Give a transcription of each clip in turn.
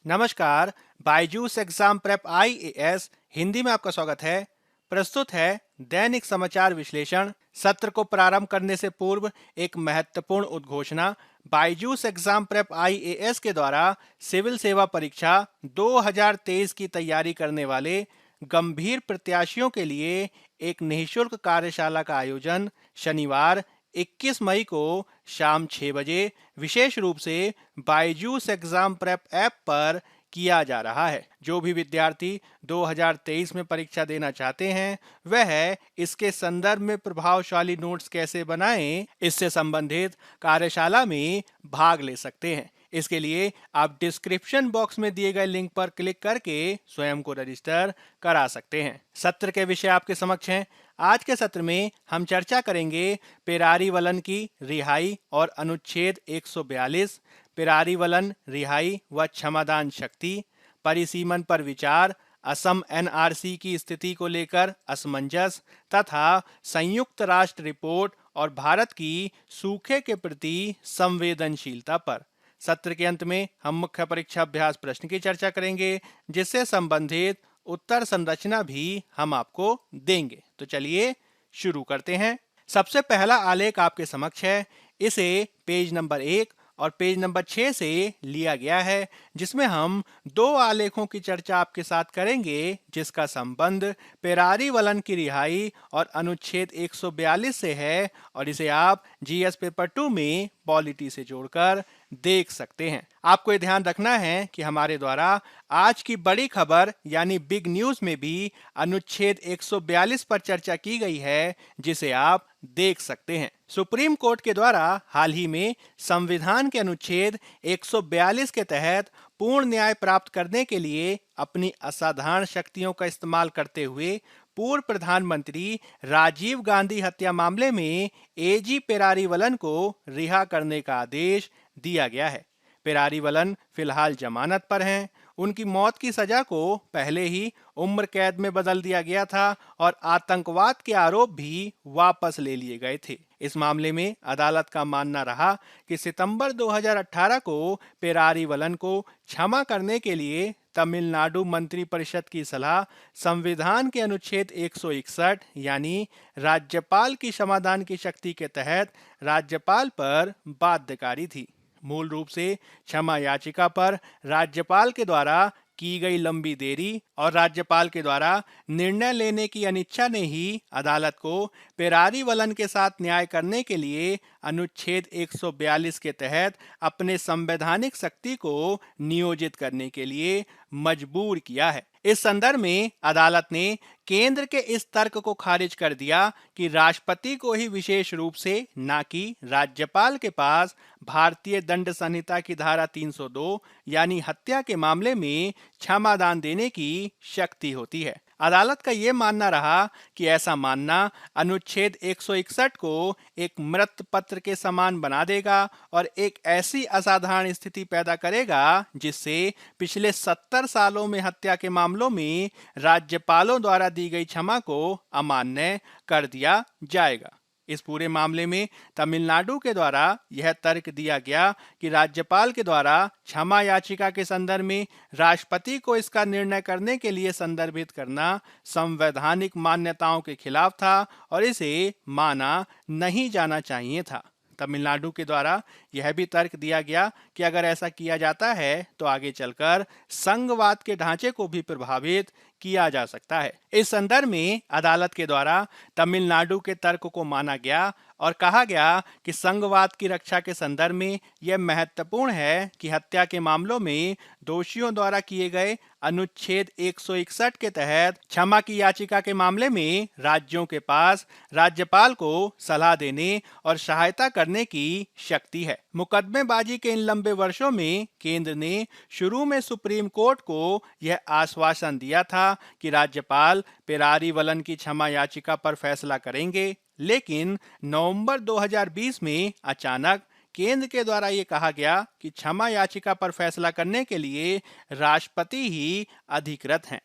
नमस्कार। Byju's exam prep IAS Hindi में आपका स्वागत है। प्रस्तुत है दैनिक समाचार विश्लेषण। सत्र को प्रारंभ करने से पूर्व एक महत्वपूर्ण उद्घोषणा। बायजूस एग्जाम प्रेप आईएएस के द्वारा सिविल सेवा परीक्षा 2023 की तैयारी करने वाले गंभीर प्रत्याशियों के लिए एक निःशुल्क कार्यशाला का आयोजन शनिवार 21 मई को शाम 6 बजे विशेष रूप से बायजूस एग्जाम प्रेप ऐप पर किया जा रहा है। जो भी विद्यार्थी 2023 में परीक्षा देना चाहते हैं वह इसके संदर्भ में प्रभावशाली नोट्स कैसे बनाएं, इससे संबंधित कार्यशाला में भाग ले सकते हैं। इसके लिए आप डिस्क्रिप्शन बॉक्स में दिए गए लिंक पर क्लिक करके स्वयं को रजिस्टर करा सकते हैं। सत्र के विषय आपके समक्ष हैं। आज के सत्र में हम चर्चा करेंगे पेरारीवलन की रिहाई और अनुच्छेद 142, पेरारीवलन रिहाई व क्षमादान शक्ति, परिसीमन पर विचार, असम एनआरसी की स्थिति को लेकर असमंजस तथा संयुक्त राष्ट्र रिपोर्ट और भारत की सूखे के प्रति संवेदनशीलता पर। सत्र के अंत में हम मुख्य परीक्षा अभ्यास प्रश्न की चर्चा करेंगे, जिससे संबंधित उत्तर संरचना भी हम आपको देंगे। तो चलिए शुरू करते हैं। सबसे पहला आलेख आपके समक्ष है। इसे पेज नंबर 1 और पेज नंबर 6 से लिया गया है, जिसमें हम दो आलेखों की चर्चा आपके साथ करेंगे, जिसका संबंध पेरारीवलन की रिहाई और अनुच्छेद 142 से है और इसे आप जीएस पेपर 2 में पॉलिटी से जोड़कर देख सकते हैं। आपको ये ध्यान रखना है कि हमारे द्वारा आज की बड़ी खबर यानी बिग न्यूज में भी अनुच्छेद 142 पर चर्चा की गई है, जिसे आप देख सकते हैं। सुप्रीम कोर्ट के द्वारा हाल ही में संविधान के अनुच्छेद 142 के तहत पूर्ण न्याय प्राप्त करने के लिए अपनी असाधारण शक्तियों का इस्तेमाल करते हुए पूर्व प्रधानमंत्री राजीव गांधी हत्या मामले में एजी पेरारीवलन को रिहा करने का आदेश दिया गया है। पेरारीवलन फिलहाल जमानत पर हैं। उनकी मौत की सजा को पहले ही उम्र कैद में बदल दिया गया था और आतंकवाद के आरोप भी वापस ले लिए गए थे। इस मामले में अदालत का मानना रहा कि सितंबर 2018 को पेरारीवलन को क्षमा करने के लिए तमिलनाडु मंत्री परिषद की सलाह संविधान के अनुच्छेद 161 यानी राज्यपाल की क्षमादान की शक्ति के तहत राज्यपाल पर बाध्यकारी थी। मूल रूप से क्षमा याचिका पर राज्यपाल के द्वारा की गई लंबी देरी और राज्यपाल के द्वारा निर्णय लेने की अनिच्छा ने ही अदालत को पेरारीवलन के साथ न्याय करने के लिए अनुच्छेद 142 के तहत अपने संवैधानिक शक्ति को नियोजित करने के लिए मजबूर किया है। इस संदर्भ में अदालत ने केंद्र के इस तर्क को खारिज कर दिया कि राष्ट्रपति को ही विशेष रूप से न कि राज्यपाल के पास भारतीय दंड संहिता की धारा 302 यानी हत्या के मामले में क्षमादान देने की शक्ति होती है। अदालत का यह मानना रहा कि ऐसा मानना अनुच्छेद 161 को एक मृत पत्र के समान बना देगा और एक ऐसी असाधारण स्थिति पैदा करेगा जिससे पिछले 70 सालों में हत्या के मामलों में राज्यपालों द्वारा दी गई क्षमा को अमान्य कर दिया जाएगा। इस पूरे मामले में तमिलनाडु के द्वारा यह तर्क दिया गया कि राज्यपाल के द्वारा क्षमा याचिका के संदर्भ में राष्ट्रपति को इसका निर्णय करने के लिए संदर्भित करना संवैधानिक मान्यताओं के खिलाफ था और इसे माना नहीं जाना चाहिए था। तमिलनाडु के द्वारा यह भी तर्क दिया गया कि अगर ऐसा किया जाता है तो आगे चलकर संघवाद के ढांचे को भी प्रभावित किया जा सकता है। इस संदर्भ में अदालत के द्वारा तमिलनाडु के तर्क को माना गया और कहा गया कि संघवाद की रक्षा के संदर्भ में यह महत्वपूर्ण है कि हत्या के मामलों में दोषियों द्वारा किए गए अनुच्छेद 161 के तहत क्षमा की याचिका के मामले में राज्यों के पास राज्यपाल को सलाह देने और सहायता करने की शक्ति है। मुकदमेबाजी के इन लंबे वर्षों में केंद्र ने शुरू में सुप्रीम कोर्ट को यह आश्वासन दिया था कि राज्यपाल पेरारीवलन की क्षमा याचिका पर फैसला करेंगे, लेकिन नवंबर 2020 में अचानक केंद्र के द्वारा ये कहा गया कि क्षमा याचिका पर फैसला करने के लिए राष्ट्रपति ही अधिकृत हैं।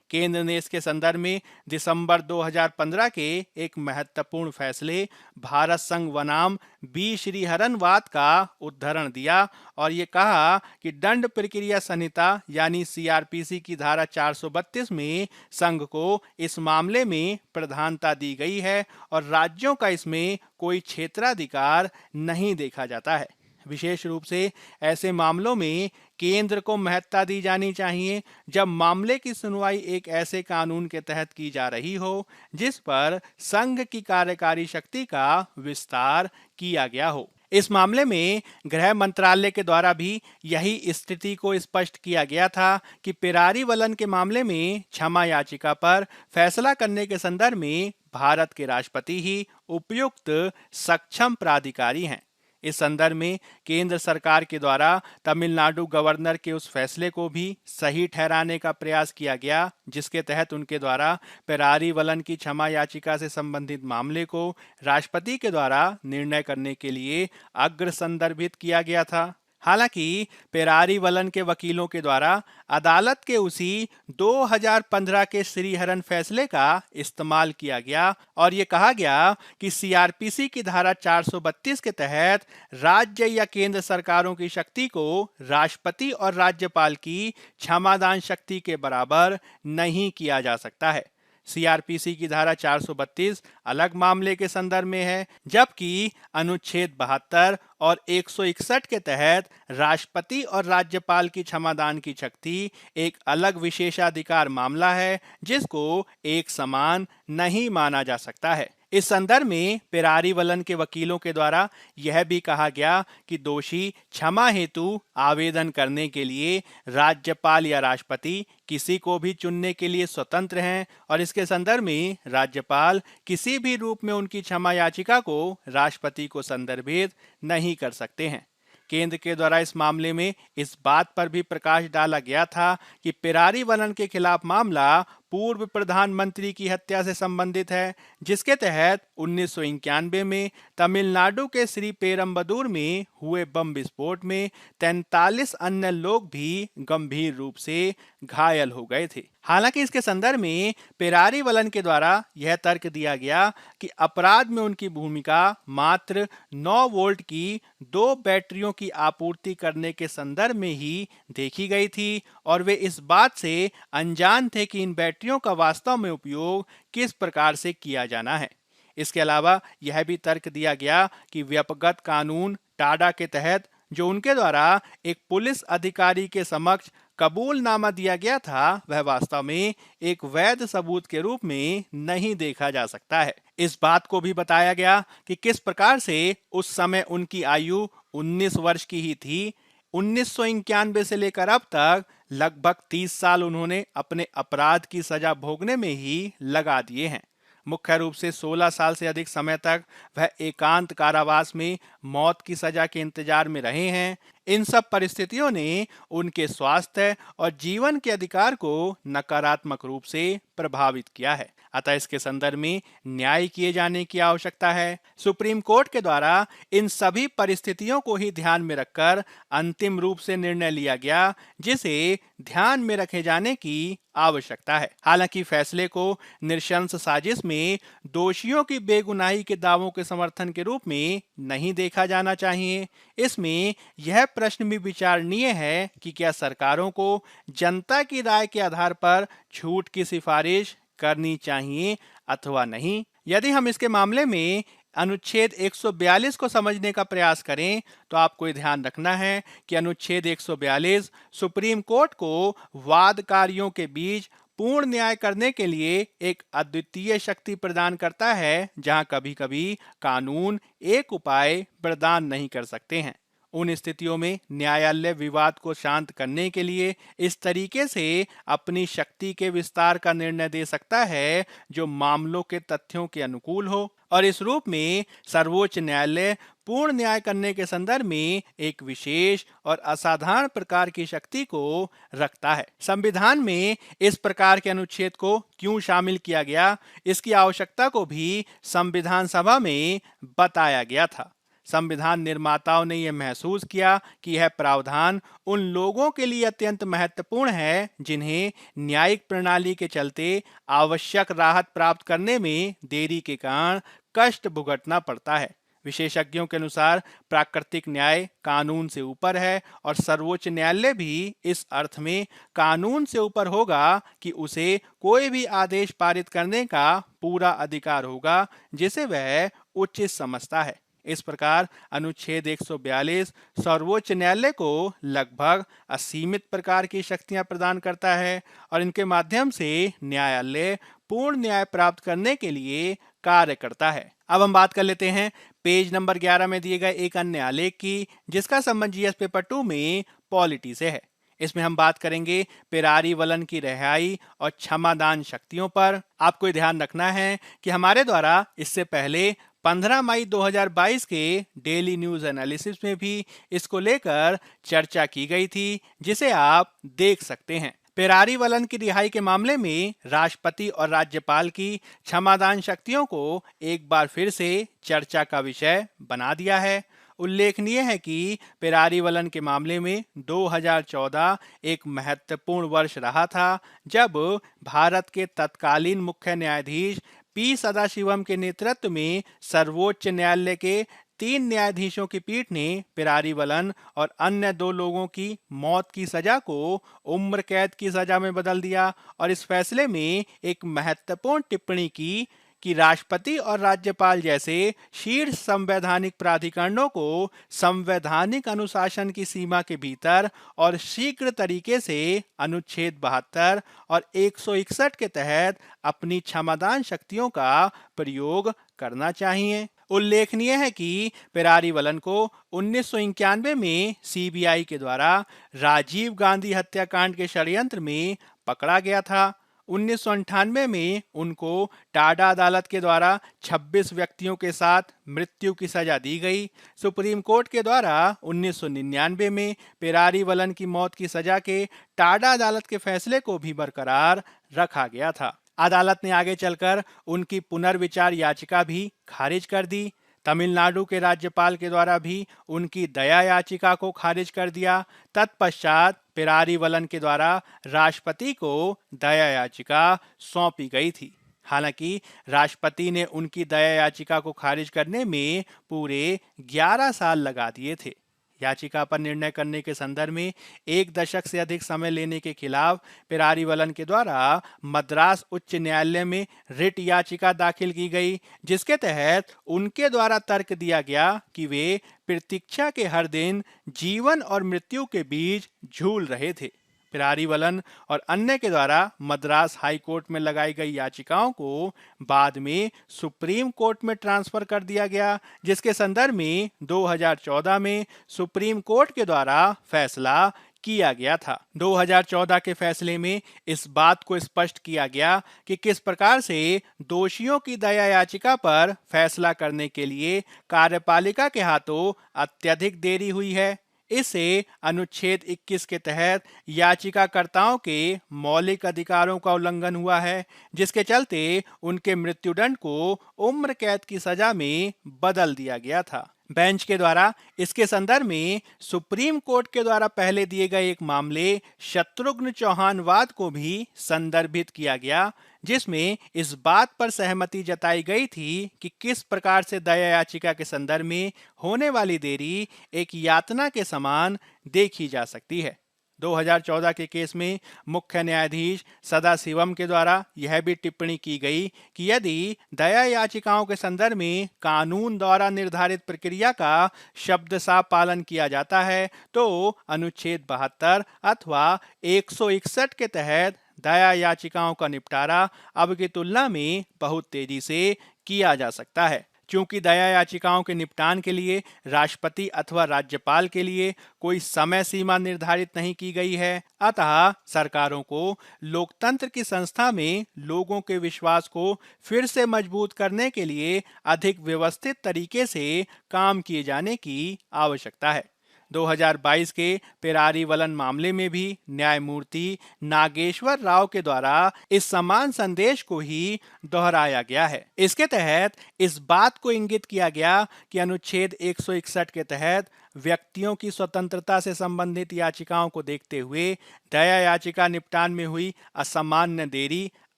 केंद्र ने इसके संदर्भ में दिसंबर 2015 के एक महत्वपूर्ण फैसले भारत संघ बनाम बी श्रीहरनवाद का उद्धरण दिया और ये कहा कि दंड प्रक्रिया संहिता यानी सीआरपीसी की धारा 432 में संघ को इस मामले में प्रधानता दी गई है और राज्यों का इसमें कोई क्षेत्राधिकार नहीं देखा जाता है। विशेष रूप से ऐसे मामलों में केंद्र को महत्ता दी जानी चाहिए जब मामले की सुनवाई एक ऐसे कानून के तहत की जा रही हो जिस पर संघ की कार्यकारी शक्ति का विस्तार किया गया हो। इस मामले में गृह मंत्रालय के द्वारा भी यही स्थिति को स्पष्ट किया गया था कि पेरारी वलन के मामले में क्षमा याचिका पर फैसला करने के संदर्भ में भारत के राष्ट्रपति ही उपयुक्त सक्षम प्राधिकारी हैं। इस संदर्भ में केंद्र सरकार के द्वारा तमिलनाडु गवर्नर के उस फैसले को भी सही ठहराने का प्रयास किया गया जिसके तहत उनके द्वारा पेरारी वलन की क्षमा याचिका से संबंधित मामले को राष्ट्रपति के द्वारा निर्णय करने के लिए अग्र संदर्भित किया गया था। हालांकि पेरारी वलन के वकीलों के द्वारा अदालत के उसी 2015 के श्रीहरन फैसले का इस्तेमाल किया गया और ये कहा गया कि सीआरपीसी की धारा 432 के तहत राज्य या केंद्र सरकारों की शक्ति को राष्ट्रपति और राज्यपाल की क्षमादान शक्ति के बराबर नहीं किया जा सकता है। सीआरपीसी की धारा 432 अलग मामले के संदर्भ में है, जबकि अनुच्छेद 72 और 161 के तहत राष्ट्रपति और राज्यपाल की क्षमादान की शक्ति एक अलग विशेषाधिकार मामला है जिसको एक समान नहीं माना जा सकता है। इस संदर्भ में पेरारी वलन के वकीलों के द्वारा यह भी कहा गया कि दोषी क्षमा हेतु आवेदन करने के लिए राज्यपाल या राष्ट्रपति किसी को भी चुनने के लिए स्वतंत्र हैं और इसके संदर्भ में राज्यपाल किसी भी रूप में उनकी क्षमा याचिका को राष्ट्रपति को संदर्भित नहीं कर सकते हैं। केंद्र के द्वारा इस मामले में इस बात पर भी प्रकाश डाला गया था कि पेरारी वलन के खिलाफ मामला पूर्व प्रधानमंत्री की हत्या से संबंधित है, जिसके तहत 1991 में तमिलनाडु के श्री पेरम्बदूर में हुए बम विस्फोट में 43 अन्य लोग भी गंभीर रूप से घायल हो गए थे। हालांकि इसके संदर्भ में पेरारी वलन के द्वारा यह तर्क दिया गया कि अपराध में उनकी भूमिका मात्र 9 वोल्ट की 2 बैटरियों की आपूर्ति करने के संदर्भ में ही देखी गई थी और वे इस बात से अनजान थे कि इन बैटरियों का वास्तव में उपयोग किस प्रकार से किया जाना है। इसके अलावा यह भी तर्क दिया गया कि व्यपगत कानून टाडा के तहत जो उनके द्वारा एक पुलिस अधिकारी के समक्ष कबूलनामा दिया गया था वह वास्तव में एक वैध सबूत के रूप में नहीं देखा जा सकता है। इस बात को भी बताया गया कि किस प्रकार से उस समय उनकी आयु 19 वर्ष की ही थी। 1991 से लेकर अब तक लगभग 30 साल उन्होंने अपने अपराध की सजा भोगने में ही लगा दिए हैं। मुख्य रूप से 16 साल से अधिक समय तक वह एकांत कारावास में मौत की सजा के इंतजार में रहे हैं। इन सब परिस्थितियों ने उनके स्वास्थ्य और जीवन के अधिकार को नकारात्मक रूप से प्रभावित किया है। अतः इसके संदर्भ में न्याय किए जाने की आवश्यकता है। सुप्रीम कोर्ट के द्वारा इन सभी परिस्थितियों को ही ध्यान में रखकर अंतिम रूप से निर्णय लिया गया जिसे ध्यान में रखे जाने की आवश्यकता है। हालांकि फैसले को नृशंस साजिश में दोषियों की बेगुनाही के दावों के समर्थन के रूप में नहीं देखा जाना चाहिए। इसमें यह प्रश्न भी विचारणीय है कि क्या सरकारों को जनता की राय के आधार पर छूट की सिफारिश करनी चाहिए अथवा नहीं। यदि हम इसके मामले में अनुच्छेद 142 को समझने का प्रयास करें तो आपको ये ध्यान रखना है कि अनुच्छेद 142 सुप्रीम कोर्ट को वादकारियों के बीच पूर्ण न्याय करने के लिए एक अद्वितीय शक्ति प्रदान करता है, जहां कभी-कभी कानून एक उपाय प्रदान नहीं कर सकते हैं। उन स्थितियों में न्यायालय विवाद को शांत करने के लिए इस तरीके से अपनी शक्ति के विस्तार का निर्णय दे सकता है जो मामलों के तथ्यों के अनुकूल हो और इस रूप में सर्वोच्च न्यायालय पूर्ण न्याय करने के संदर्भ में एक विशेष और असाधारण प्रकार की शक्ति को रखता है। संविधान में इस प्रकार के अनुच्छेद को क्यों शामिल किया गया, इसकी आवश्यकता को भी संविधान सभा में बताया गया था। संविधान निर्माताओं ने यह महसूस किया कि यह प्रावधान उन लोगों के लिए अत्यंत महत्वपूर्ण है जिन्हें न्यायिक प्रणाली के चलते आवश्यक राहत प्राप्त करने में देरी के कारण कष्ट भुगतना पड़ता है। विशेषज्ञों के अनुसार प्राकृतिक न्याय कानून से ऊपर है और सर्वोच्च न्यायालय भी इस अर्थ में कानून से ऊपर होगा कि उसे कोई भी आदेश पारित करने का पूरा अधिकार होगा जिसे वह उचित समझता है। इस प्रकार अनुच्छेद 142 सर्वोच्च न्यायालय को लगभग असीमित प्रकार की शक्तियां प्रदान करता है और इनके माध्यम से न्यायालय पूर्ण न्याय प्राप्त करने के लिए कार्य करता है। अब हम बात कर लेते हैं पेज नंबर 11 में दिए गए एक अन्य आलेख की, जिसका संबंध जीएस पेपर 2 में पॉलिटी से है। इसमें हम बात करेंगे पेरारी वलन की रिहाई और क्षमादान शक्तियों पर। आपको ध्यान रखना है कि हमारे द्वारा इससे पहले 15 मई 2022 के डेली न्यूज एनालिसिस में भी इसको लेकर चर्चा की गई थी, जिसे आप देख सकते हैं। पेरारी वलन की रिहाई के मामले में राष्ट्रपति और राज्यपाल की क्षमादान शक्तियों को एक बार फिर से चर्चा का विषय बना दिया है। उल्लेखनीय है कि पेरारी वलन के मामले में 2014 एक महत्वपूर्ण वर्ष रहा था, जब भारत के तत्कालीन मुख्य न्यायाधीश पी सदाशिवम के नेतृत्व में सर्वोच्च न्यायालय के 3 न्यायाधीशों की पीठ ने पेरारी वलन और अन्य 2 लोगों की मौत की सजा को उम्र कैद की सजा में बदल दिया और इस फैसले में एक महत्वपूर्ण टिप्पणी की कि राष्ट्रपति और राज्यपाल जैसे शीर्ष संवैधानिक प्राधिकरणों को संवैधानिक अनुशासन की सीमा के भीतर और शीघ्र तरीके से अनुच्छेद 72 और 161 के तहत अपनी क्षमादान शक्तियों का प्रयोग करना चाहिए। उल्लेखनीय है कि पेरारी वलन को 1991 में सीबीआई के द्वारा राजीव गांधी हत्याकांड के षड्यंत्र में पकड़ा गया था। 1998 में उनको टाडा अदालत के द्वारा 26 व्यक्तियों के साथ मृत्यु की सजा दी गई। सुप्रीम कोर्ट के द्वारा 1999 में पेरारी वलन की मौत की सजा के टाडा अदालत के फैसले को भी बरकरार रखा गया था। अदालत ने आगे चलकर उनकी पुनर्विचार याचिका भी खारिज कर दी। तमिलनाडु के राज्यपाल के द्वारा भी उनकी दया याचिका को खारिज कर दिया। तत्पश्चात पेरारी वलन के द्वारा राष्ट्रपति को दया याचिका सौंपी गई थी। हालांकि राष्ट्रपति ने उनकी दया याचिका को खारिज करने में पूरे 11 साल लगा दिए थे। याचिका पर निर्णय करने के संदर्भ में 1 दशक से अधिक समय लेने के खिलाफ पेरारी वलन के द्वारा मद्रास उच्च न्यायालय में रिट याचिका दाखिल की गई, जिसके तहत उनके द्वारा तर्क दिया गया कि वे प्रतीक्षा के हर दिन जीवन और मृत्यु के बीच झूल रहे थे। पेरारी वलन और अन्य के द्वारा मद्रास हाई कोर्ट में लगाई गई याचिकाओं को बाद में सुप्रीम कोर्ट में ट्रांसफर कर दिया गया, जिसके संदर्भ में 2014 में सुप्रीम कोर्ट के द्वारा फैसला किया गया था। 2014 के फैसले में इस बात को स्पष्ट किया गया कि किस प्रकार से दोषियों की दया याचिका पर फैसला करने के लिए कार्यपालिका के हाथों अत्यधिक देरी हुई है। इससे अनुच्छेद 21 के तहत याचिकाकर्ताओं के मौलिक अधिकारों का उल्लंघन हुआ है, जिसके चलते उनके मृत्युदंड को उम्र कैद की सजा में बदल दिया गया था। बेंच के द्वारा इसके संदर्भ में सुप्रीम कोर्ट के द्वारा पहले दिए गए एक मामले शत्रुघ्न चौहान वाद को भी संदर्भित किया गया, जिसमें इस बात पर सहमति जताई गई थी कि किस प्रकार से दया याचिका के संदर्भ में होने वाली देरी एक यातना के समान देखी जा सकती है। 2014 के केस में मुख्य न्यायाधीश सदाशिवम के द्वारा यह भी टिप्पणी की गई कि यदि दया याचिकाओं के संदर्भ में कानून द्वारा निर्धारित प्रक्रिया का शब्दशः पालन किया जाता है तो अनुच्छेद 72 अथवा 161 के तहत दया याचिकाओं का निपटारा अब की तुलना में बहुत तेजी से किया जा सकता है। क्योंकि दया याचिकाओं के निपटान के लिए राष्ट्रपति अथवा राज्यपाल के लिए कोई समय सीमा निर्धारित नहीं की गई है, अतः सरकारों को लोकतंत्र की संस्था में लोगों के विश्वास को फिर से मजबूत करने के लिए अधिक व्यवस्थित तरीके से काम किए जाने की आवश्यकता है। 2022 के पेरारी वलन मामले में भी न्यायमूर्ति नागेश्वर राव के द्वारा इस समान संदेश को ही दोहराया गया है। इसके तहत इस बात को इंगित किया गया कि अनुच्छेद 161 के तहत व्यक्तियों की स्वतंत्रता से संबंधित याचिकाओं को देखते हुए दया याचिका निपटान में हुई असामान्य देरी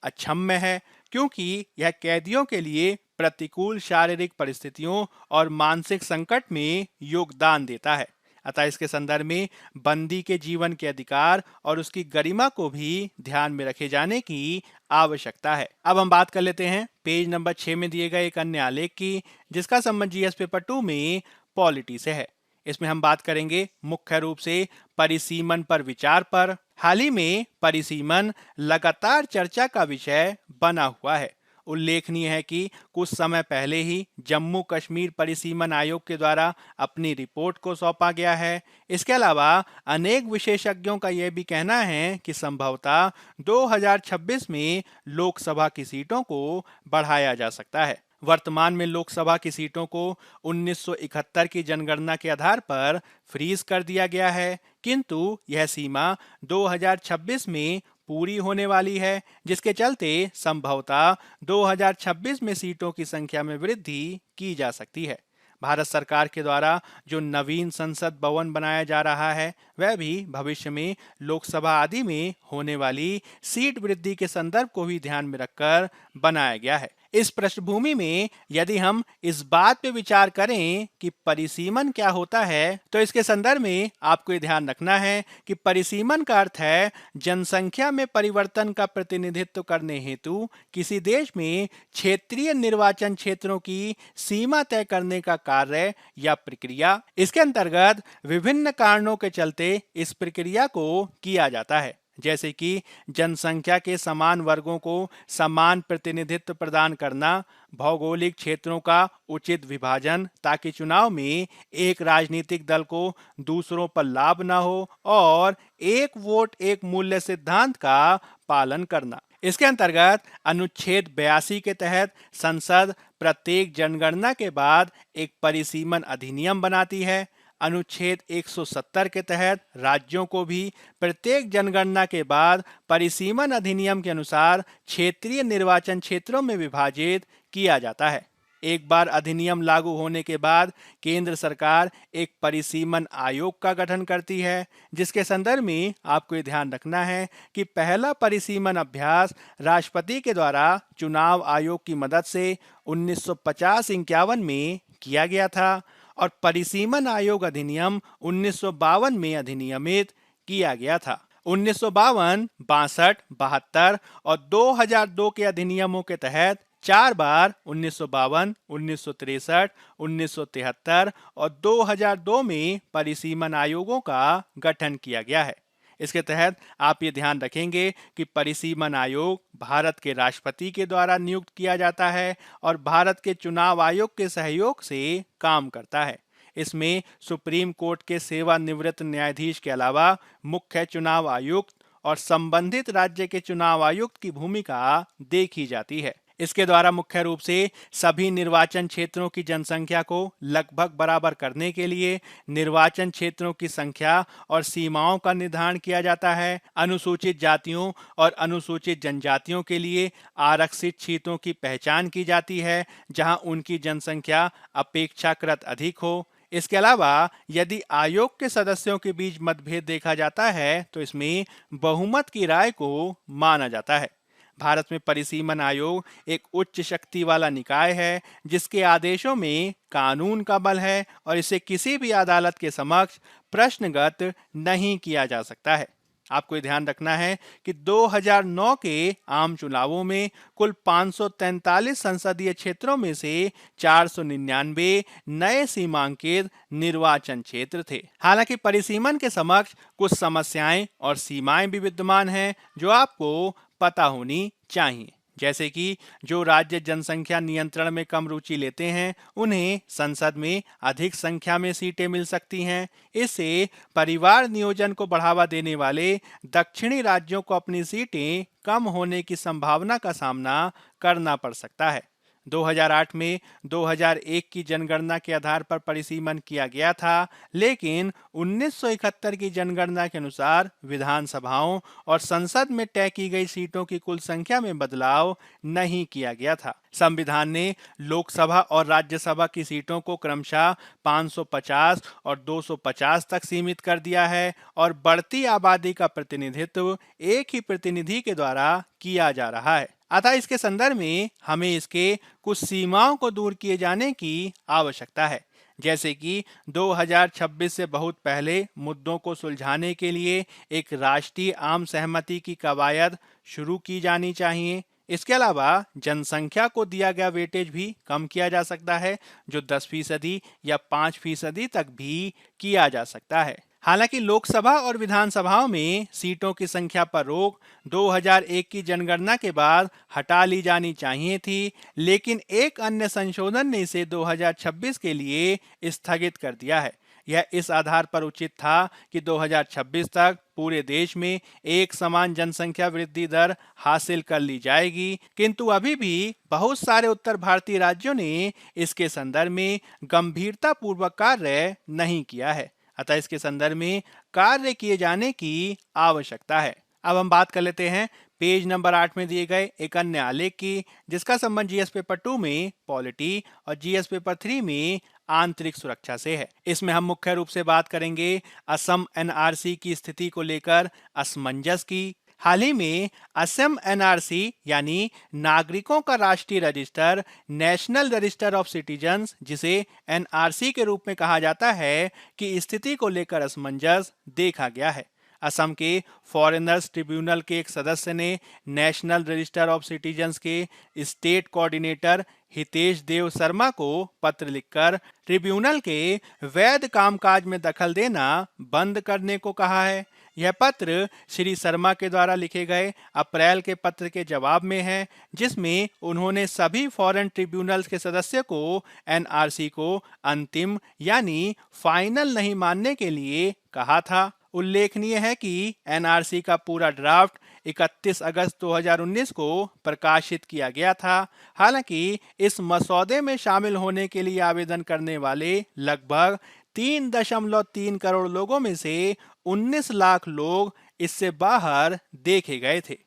अक्षम्य है, क्योंकि यह कैदियों के लिए प्रतिकूल शारीरिक परिस्थितियों और मानसिक संकट में योगदान देता है। अतः इसके संदर्भ में बंदी के जीवन के अधिकार और उसकी गरिमा को भी ध्यान में रखे जाने की आवश्यकता है। अब हम बात कर लेते हैं पेज नंबर 6 में दिए गए एक अन्य आलेख की, जिसका संबंध जीएस पेपर 2 में पॉलिटी से है। इसमें हम बात करेंगे मुख्य रूप से परिसीमन पर विचार पर। हाल ही में परिसीमन लगातार चर्चा का विषय बना हुआ है। उल्लेखनीय है कि कुछ समय पहले ही जम्मू कश्मीर परिसीमन आयोग के द्वारा अपनी रिपोर्ट को सौंपा गया है। इसके अलावा अनेक विशेषज्ञों का यह भी कहना है कि संभवतः 2026 में लोकसभा की सीटों को बढ़ाया जा सकता है। वर्तमान में लोकसभा की सीटों को 1971 की जनगणना के आधार पर फ्रीज कर दिया गया है, किंतु यह सीमा 2026 में पूरी होने वाली है, जिसके चलते संभवतः 2026 में सीटों की संख्या में वृद्धि की जा सकती है। भारत सरकार के द्वारा जो नवीन संसद भवन बनाया जा रहा है, वह भी भविष्य में लोकसभा आदि में होने वाली सीट वृद्धि के संदर्भ को भी ध्यान में रखकर बनाया गया है। इस पृष्ठभूमि में यदि हम इस बात पे विचार करें कि परिसीमन क्या होता है, तो इसके संदर्भ में आपको ये ध्यान रखना है कि परिसीमन का अर्थ है जनसंख्या में परिवर्तन का प्रतिनिधित्व करने हेतु किसी देश में क्षेत्रीय निर्वाचन क्षेत्रों की सीमा तय करने का कार्य या प्रक्रिया। इसके अंतर्गत विभिन्न कारणों के चलते इस प्रक्रिया को किया जाता है, जैसे कि जनसंख्या के समान वर्गों को समान प्रतिनिधित्व प्रदान करना, भौगोलिक क्षेत्रों का उचित विभाजन ताकि चुनाव में एक राजनीतिक दल को दूसरों पर लाभ न हो, और एक वोट एक मूल्य सिद्धांत का पालन करना। इसके अंतर्गत अनुच्छेद 82 के तहत संसद प्रत्येक जनगणना के बाद एक परिसीमन अधिनियम बनाती है। अनुच्छेद 170 के तहत राज्यों को भी प्रत्येक जनगणना के बाद परिसीमन अधिनियम के अनुसार क्षेत्रीय निर्वाचन क्षेत्रों में विभाजित किया जाता है। एक बार अधिनियम लागू होने के बाद केंद्र सरकार एक परिसीमन आयोग का गठन करती है, जिसके संदर्भ में आपको ये ध्यान रखना है कि पहला परिसीमन अभ्यास राष्ट्रपति के द्वारा चुनाव आयोग की मदद से 1950-51 में किया गया था, और परिसीमन आयोग अधिनियम 1952 में अधिनियमित किया गया था। 1952, 62, 72 और 2002 के अधिनियमों के तहत 4 बार 1952, 1963, 1973 और 2002 में परिसीमन आयोगों का गठन किया गया है। इसके तहत आप ये ध्यान रखेंगे कि परिसीमन आयोग भारत के राष्ट्रपति के द्वारा नियुक्त किया जाता है और भारत के चुनाव आयोग के सहयोग से काम करता है। इसमें सुप्रीम कोर्ट के सेवानिवृत्त न्यायाधीश के अलावा मुख्य चुनाव आयुक्त और संबंधित राज्य के चुनाव आयुक्त की भूमिका देखी जाती है। इसके द्वारा मुख्य रूप से सभी निर्वाचन क्षेत्रों की जनसंख्या को लगभग बराबर करने के लिए निर्वाचन क्षेत्रों की संख्या और सीमाओं का निर्धारण किया जाता है। अनुसूचित जातियों और अनुसूचित जनजातियों के लिए आरक्षित सीटों की पहचान की जाती है, जहां उनकी जनसंख्या अपेक्षाकृत अधिक हो। इसके अलावा यदि आयोग के सदस्यों के बीच मतभेद देखा जाता है, तो इसमें बहुमत की राय को माना जाता है। भारत में परिसीमन आयोग एक उच्च शक्ति वाला निकाय है, जिसके आदेशों में कानून का बल है और इसे किसी भी अदालत के समक्ष प्रश्नगत नहीं किया जा सकता है। आपको ध्यान रखना है कि 2009 के आम चुनावों में कुल 543 संसदीय क्षेत्रों में से 499 नए सीमांकित निर्वाचन क्षेत्र थे। हालांकि परिसीमन के समक्ष कुछ समस्याएं और सीमाएं भी विद्यमान हैं, जो आपको पता होनी चाहिए। जैसे कि जो राज्य जनसंख्या नियंत्रण में कम रुचि लेते हैं, उन्हें संसद में अधिक संख्या में सीटें मिल सकती हैं। इससे परिवार नियोजन को बढ़ावा देने वाले दक्षिणी राज्यों को अपनी सीटें कम होने की संभावना का सामना करना पड़ सकता है। 2008 में 2001 की जनगणना के आधार पर परिसीमन किया गया था, लेकिन 1971 की जनगणना के अनुसार विधानसभाओं और संसद में तय की गई सीटों की कुल संख्या में बदलाव नहीं किया गया था। संविधान ने लोकसभा और राज्यसभा की सीटों को क्रमशः 550 और 250 तक सीमित कर दिया है और बढ़ती आबादी का प्रतिनिधित्व एक ही प्रतिनिधि के द्वारा किया जा रहा है। अतः इसके संदर्भ में हमें इसके कुछ सीमाओं को दूर किए जाने की आवश्यकता है, जैसे कि 2026 से बहुत पहले मुद्दों को सुलझाने के लिए एक राष्ट्रीय आम सहमति की कवायद शुरू की जानी चाहिए। इसके अलावा जनसंख्या को दिया गया वेटेज भी कम किया जा सकता है, जो 10% या 5% तक भी किया जा सकता है। हालांकि लोकसभा और विधानसभाओं में सीटों की संख्या पर रोक 2001 की जनगणना के बाद हटा ली जानी चाहिए थी, लेकिन एक अन्य संशोधन ने इसे 2026 के लिए स्थगित कर दिया है। यह इस आधार पर उचित था कि 2026 तक पूरे देश में एक समान जनसंख्या वृद्धि दर हासिल कर ली जाएगी, किंतु अभी भी बहुत सारे उत्तर भारतीय राज्यों ने इसके संदर्भ में गंभीरतापूर्वक कार्य नहीं किया है। अतः इसके संदर्भ में कार्य किए जाने की आवश्यकता है। अब हम बात कर लेते हैं पेज नंबर 8 में दिए गए एक अन्य आलेख की, जिसका संबंध जीएस पेपर 2 में पॉलिटी और जीएस पेपर 3 में आंतरिक सुरक्षा से है। इसमें हम मुख्य रूप से बात करेंगे असम एनआरसी की स्थिति को लेकर असमंजस की। हाल ही में असम एनआरसी यानी नागरिकों का राष्ट्रीय register, national register of citizens, जिसे एनआरसी के रूप में कहा जाता है, की स्थिति को लेकर असमंजस देखा गया है। असम के फॉरेनर्स ट्रिब्यूनल के एक सदस्य ने नेशनल रजिस्टर ऑफ सिटीजन्स के स्टेट कोऑर्डिनेटर हितेश देव शर्मा को पत्र लिखकर ट्रिब्यूनल के वैध कामकाज में दखल देना बंद करने को कहा है। यह पत्र श्री शर्मा के द्वारा लिखे गए अप्रैल के पत्र के जवाब में है, जिसमें उन्होंने सभी फॉरेन ट्रिब्यूनल्स के सदस्य को एनआरसी को अंतिम यानी फाइनल नहीं मानने के लिए कहा था। उल्लेखनीय है कि एनआरसी का पूरा ड्राफ्ट 31 अगस्त 2019 को प्रकाशित किया गया था। हालांकि इस मसौदे में शामिल होने के लिए आवेदन करने वाले लगभग 3.3 करोड़ लोगों में से 19 लाख लोग इससे बाहर देखे गए थे।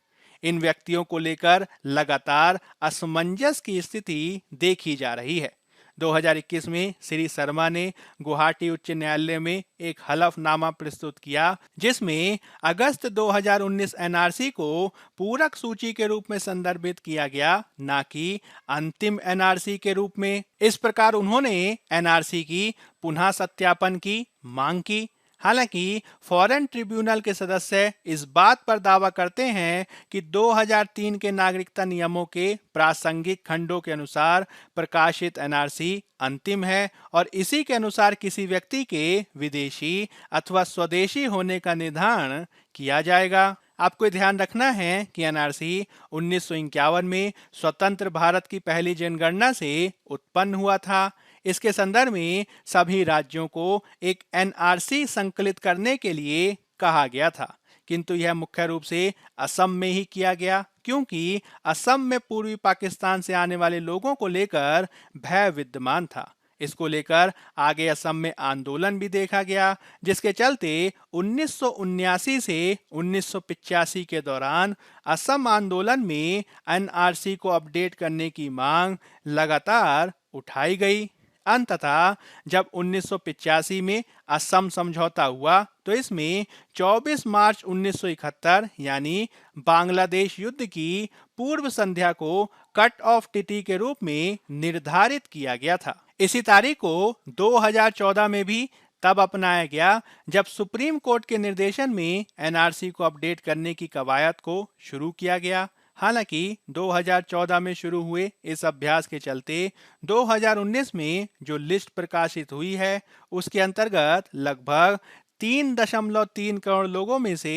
इन व्यक्तियों को लेकर लगातार असमंजस की स्थिति देखी जा रही है। 2021 में श्री शर्मा ने गुवाहाटी उच्च न्यायालय में एक हलफनामा प्रस्तुत किया, जिसमें अगस्त 2019 एनआरसी को पूरक सूची के रूप में संदर्भित किया गया, न कि अंतिम एनआरसी के रूप में। इस प्रकार उन्होंने एनआरसी की पुनः सत्यापन की मांग की। हालांकि फॉरेन ट्रिब्यूनल के सदस्य इस बात पर दावा करते हैं कि 2003 के नागरिकता नियमों के प्रासंगिक खंडों के अनुसार प्रकाशित एनआरसी अंतिम है और इसी के अनुसार किसी व्यक्ति के विदेशी अथवा स्वदेशी होने का निर्धारण किया जाएगा। आपको ध्यान रखना है कि एनआरसी 1951 में स्वतंत्र भारत की पहली जनगणना से उत्पन्न हुआ था। इसके संदर्भ में सभी राज्यों को एक एनआरसी संकलित करने के लिए कहा गया था, किंतु यह मुख्य रूप से असम में ही किया गया, क्योंकि असम में पूर्वी पाकिस्तान से आने वाले लोगों को लेकर भय विद्यमान था। इसको लेकर आगे असम में आंदोलन भी देखा गया, जिसके चलते 1979 से 1985 के दौरान असम आंदोलन में एनआरसी को अपडेट करने की मांग लगातार उठाई गई। अंततः जब 1985 में असम समझौता हुआ तो इसमें 24 मार्च 1971 यानी बांग्लादेश युद्ध की पूर्व संध्या को कट ऑफ तिथि के रूप में निर्धारित किया गया था। इसी तारीख को 2014 में भी तब अपनाया गया जब सुप्रीम कोर्ट के निर्देशन में एनआरसी को अपडेट करने की कवायद को शुरू किया गया। हालांकि 2014 में शुरू हुए इस अभ्यास के चलते 2019 में जो लिस्ट प्रकाशित हुई है उसके अंतर्गत लगभग 3.3 करोड़ लोगों में से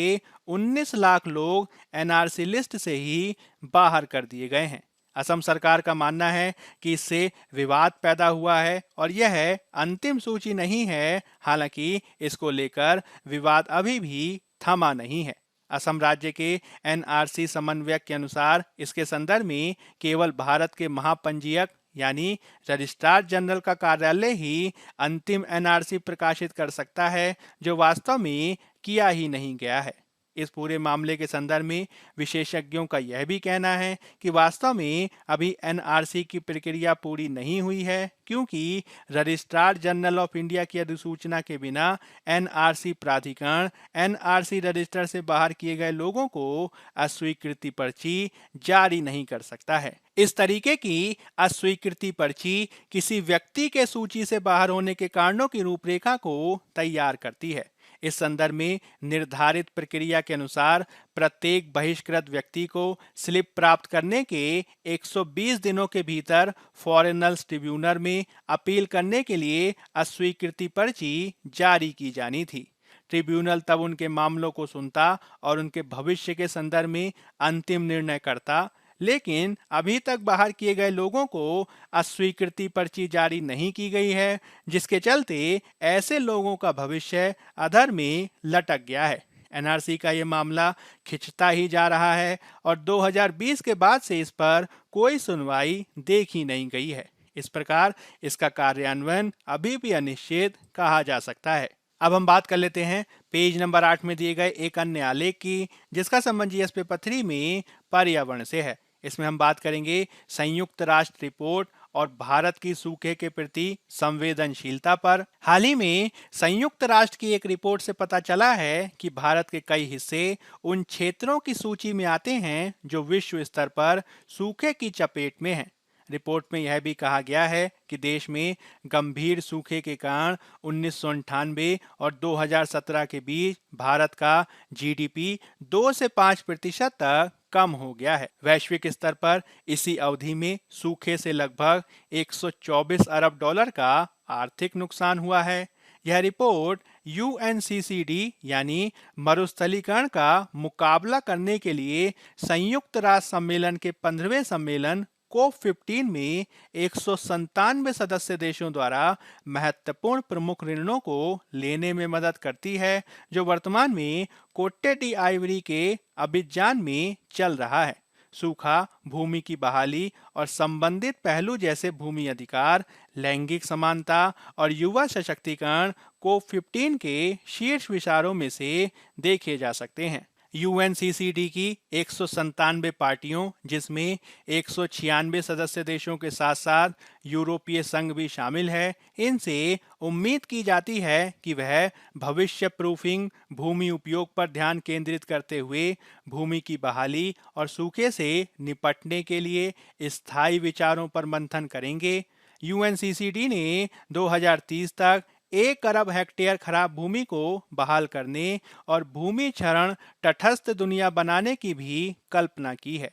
19 लाख लोग एनआरसी लिस्ट से ही बाहर कर दिए गए हैं। असम सरकार का मानना है कि इससे विवाद पैदा हुआ है और यह अंतिम सूची नहीं है। हालांकि इसको लेकर विवाद अभी भी थमा नहीं है। असम राज्य के एनआरसी समन्वयक के अनुसार इसके संदर्भ में केवल भारत के महापंजीयक यानी रजिस्ट्रार जनरल का कार्यालय ही अंतिम एनआरसी प्रकाशित कर सकता है, जो वास्तव में किया ही नहीं गया है। इस पूरे मामले के संदर्भ में विशेषज्ञों का यह भी कहना है कि वास्तव में अभी एनआरसी की प्रक्रिया पूरी नहीं हुई है, क्योंकि रजिस्ट्रार जनरल ऑफ इंडिया की अधिसूचना के बिना एनआरसी प्राधिकरण एनआरसी रजिस्टर से बाहर किए गए लोगों को अस्वीकृति पर्ची जारी नहीं कर सकता है। इस तरीके की अस्वीकृति पर्ची किसी व्यक्ति के सूची से बाहर होने के कारणों की रूपरेखा को तैयार करती है। इस संदर्भ में निर्धारित प्रक्रिया के अनुसार प्रत्येक बहिष्कृत व्यक्ति को स्लिप प्राप्त करने के 120 दिनों के भीतर फॉरेनर्स ट्रिब्यूनल में अपील करने के लिए अस्वीकृति पर्ची जारी की जानी थी। ट्रिब्यूनल तब उनके मामलों को सुनता और उनके भविष्य के संदर्भ में अंतिम निर्णय करता, लेकिन अभी तक बाहर किए गए लोगों को अस्वीकृति पर्ची जारी नहीं की गई है, जिसके चलते ऐसे लोगों का भविष्य अधर में लटक गया है। एनआरसी का ये मामला खिंचता ही जा रहा है और 2020 के बाद से इस पर कोई सुनवाई देखी नहीं गई है। इस प्रकार इसका कार्यान्वयन अभी भी अनिश्चित कहा जा सकता है। अब हम बात कर लेते हैं पेज नंबर 8 में दिए गए एक अन्य आलेख की, जिसका संबंध जीएस पेपर 3 में पर्यावरण से है। इसमें हम बात करेंगे संयुक्त राष्ट्र रिपोर्ट और भारत की सूखे के प्रति संवेदनशीलता पर। हाल ही में संयुक्त राष्ट्र की एक रिपोर्ट से पता चला है कि भारत के कई हिस्से उन क्षेत्रों की सूची में आते हैं जो विश्व स्तर पर सूखे की चपेट में हैं। रिपोर्ट में यह भी कहा गया है कि देश में गंभीर सूखे के कारण 1998 और 2017 के बीच भारत का जीडीपी 2 से 5% तक कम हो गया है। वैश्विक स्तर पर इसी अवधि में सूखे से लगभग 124 अरब डॉलर का आर्थिक नुकसान हुआ है। यह रिपोर्ट यूएनसीसीडी यानी मरुस्थलीकरण का मुकाबला करने के लिए संयुक्त राष्ट्र सम्मेलन के 15वें सम्मेलन COP15 में 197 सदस्य देशों द्वारा महत्वपूर्ण प्रमुख निर्णयों को लेने में मदद करती है, जो वर्तमान में कोटे डी आइवरी के अबिजान में चल रहा है। सूखा, भूमि की बहाली और संबंधित पहलू जैसे भूमि अधिकार, लैंगिक समानता और युवा सशक्तिकरण COP15 के शीर्ष विचारों में से देखे जा सकते हैं। यूएनसीसीडी की 197 पार्टियों, जिसमें 196 सदस्य देशों के साथ साथ यूरोपीय संघ भी शामिल है, इनसे उम्मीद की जाती है कि वह भविष्य प्रूफिंग, भूमि उपयोग पर ध्यान केंद्रित करते हुए भूमि की बहाली और सूखे से निपटने के लिए स्थायी विचारों पर मंथन करेंगे। यूएनसीसीडी ने 2030 तक 1 अरब हेक्टेयर खराब भूमि को बहाल करने और भूमि क्षरण तटस्थ दुनिया बनाने की भी कल्पना की है।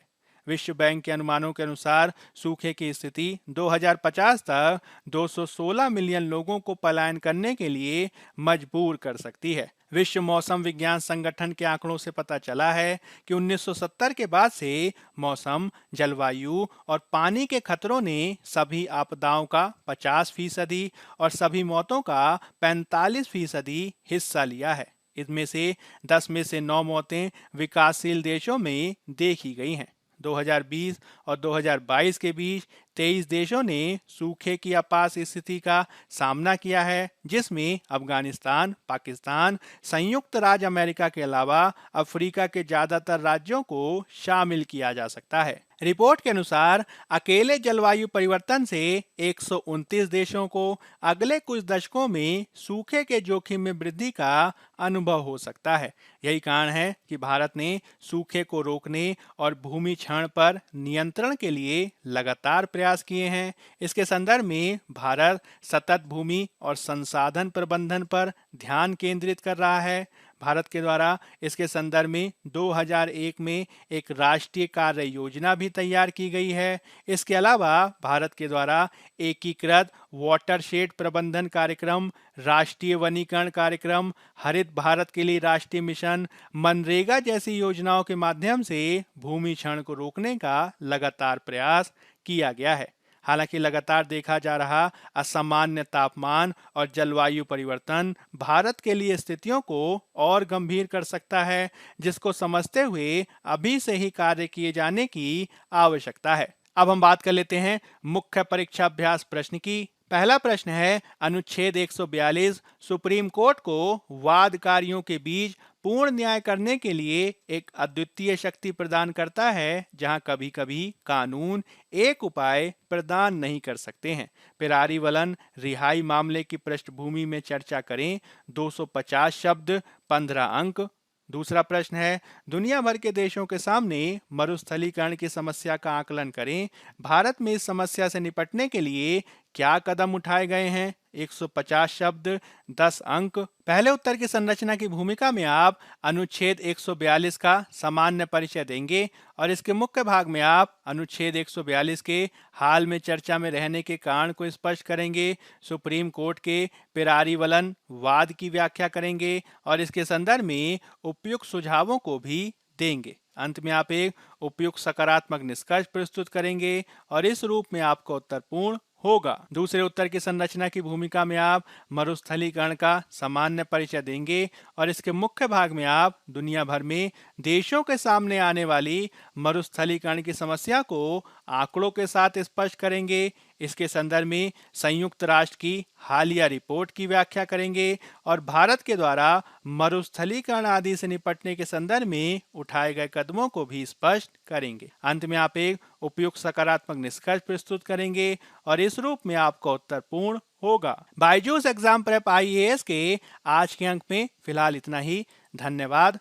विश्व बैंक के अनुमानों के अनुसार सूखे की स्थिति 2050 तक 216 मिलियन लोगों को पलायन करने के लिए मजबूर कर सकती है। विश्व मौसम विज्ञान संगठन के आंकड़ों से पता चला है कि 1970 के बाद से मौसम, जलवायु और पानी के खतरों ने सभी आपदाओं का 50% और सभी मौतों का 45% हिस्सा लिया है। इनमें से 10 में से 9 मौतें विकासशील देशों में देखी गई हैं। 2020 और 2022 के बीच 23 देशों ने सूखे की आपात स्थिति का सामना किया है, जिसमें अफगानिस्तान, पाकिस्तान, संयुक्त राज्य अमेरिका के अलावा अफ्रीका के ज्यादातर राज्यों को शामिल किया जा सकता है। रिपोर्ट के अनुसार अकेले जलवायु परिवर्तन से 129 देशों को अगले कुछ दशकों में सूखे के जोखिम में वृद्धि का अनुभव हो सकता है। यही कारण है कि भारत ने सूखे को रोकने और भूमि क्षरण पर नियंत्रण के लिए लगातार प्रयास किए हैं। इसके संदर्भ में भारत सतत भूमि और संसाधन प्रबंधन पर ध्यान केंद्रित कर रहा है। भारत के द्वारा इसके संदर्भ में 2001 में एक राष्ट्रीय कार्य योजना भी तैयार की गई है। इसके अलावा भारत के द्वारा एकीकृत वाटरशेड प्रबंधन कार्यक्रम, राष्ट्रीय वनीकरण कार्यक्रम, हरित भारत के लिए राष्ट्रीय मिशन, मनरेगा जैसी योजनाओं के माध्यम से भूमि क्षरण को रोकने का लगातार प्रयास किया गया है। हालांकि लगातार देखा जा रहा असामान्य तापमान और जलवायु परिवर्तन भारत के लिए स्थितियों को और गंभीर कर सकता है, जिसको समझते हुए अभी से ही कार्य किए जाने की आवश्यकता है। अब हम बात कर लेते हैं मुख्य परीक्षा अभ्यास प्रश्न की। पहला प्रश्न है, अनुच्छेद 142 सुप्रीम कोर्ट को वादकारियों के बीच पूर्ण न्याय करने के लिए एक अद्वितीय शक्ति प्रदान करता है, जहां कभी कभी कानून एक उपाय प्रदान नहीं कर सकते हैं। पेरारीवलन रिहाई मामले की पृष्ठभूमि में चर्चा करें। 250 शब्द, 15 अंक। दूसरा प्रश्न है, दुनिया भर के देशों के सामने मरुस्थलीकरण की समस्या का आकलन करें। भारत में इस समस्या से निपटने के लिए क्या कदम उठाए गए हैं। 150 शब्द, 10 अंक। पहले उत्तर की संरचना की भूमिका में आप अनुच्छेद 142 का सामान्य परिचय देंगे और इसके मुख्य भाग में आप अनुच्छेद 142 के हाल में चर्चा में रहने के कारण को स्पष्ट करेंगे। सुप्रीम कोर्ट के पेरारीवलन वाद की व्याख्या करेंगे और इसके संदर्भ में उपयुक्त सुझावों को भी देंगे। अंत में आप एक उपयुक्त सकारात्मक निष्कर्ष प्रस्तुत करेंगे और इस रूप में आपका उत्तर पूर्ण होगा। दूसरे उत्तर की संरचना की भूमिका में आप मरुस्थलीकरण का सामान्य परिचय देंगे और इसके मुख्य भाग में आप दुनिया भर में देशों के सामने आने वाली मरुस्थलीकरण की समस्या को आंकड़ों के साथ स्पष्ट करेंगे। इसके संदर्भ में संयुक्त राष्ट्र की हालिया रिपोर्ट की व्याख्या करेंगे और भारत के द्वारा मरुस्थलीकरण आदि से निपटने के संदर्भ में उठाए गए कदमों को भी स्पष्ट करेंगे। अंत में आप एक उपयुक्त सकारात्मक निष्कर्ष प्रस्तुत करेंगे और इस रूप में आपका उत्तर पूर्ण होगा। बायजूस एग्जाम प्रेप IAS के आज के अंक में फिलहाल इतना ही। धन्यवाद।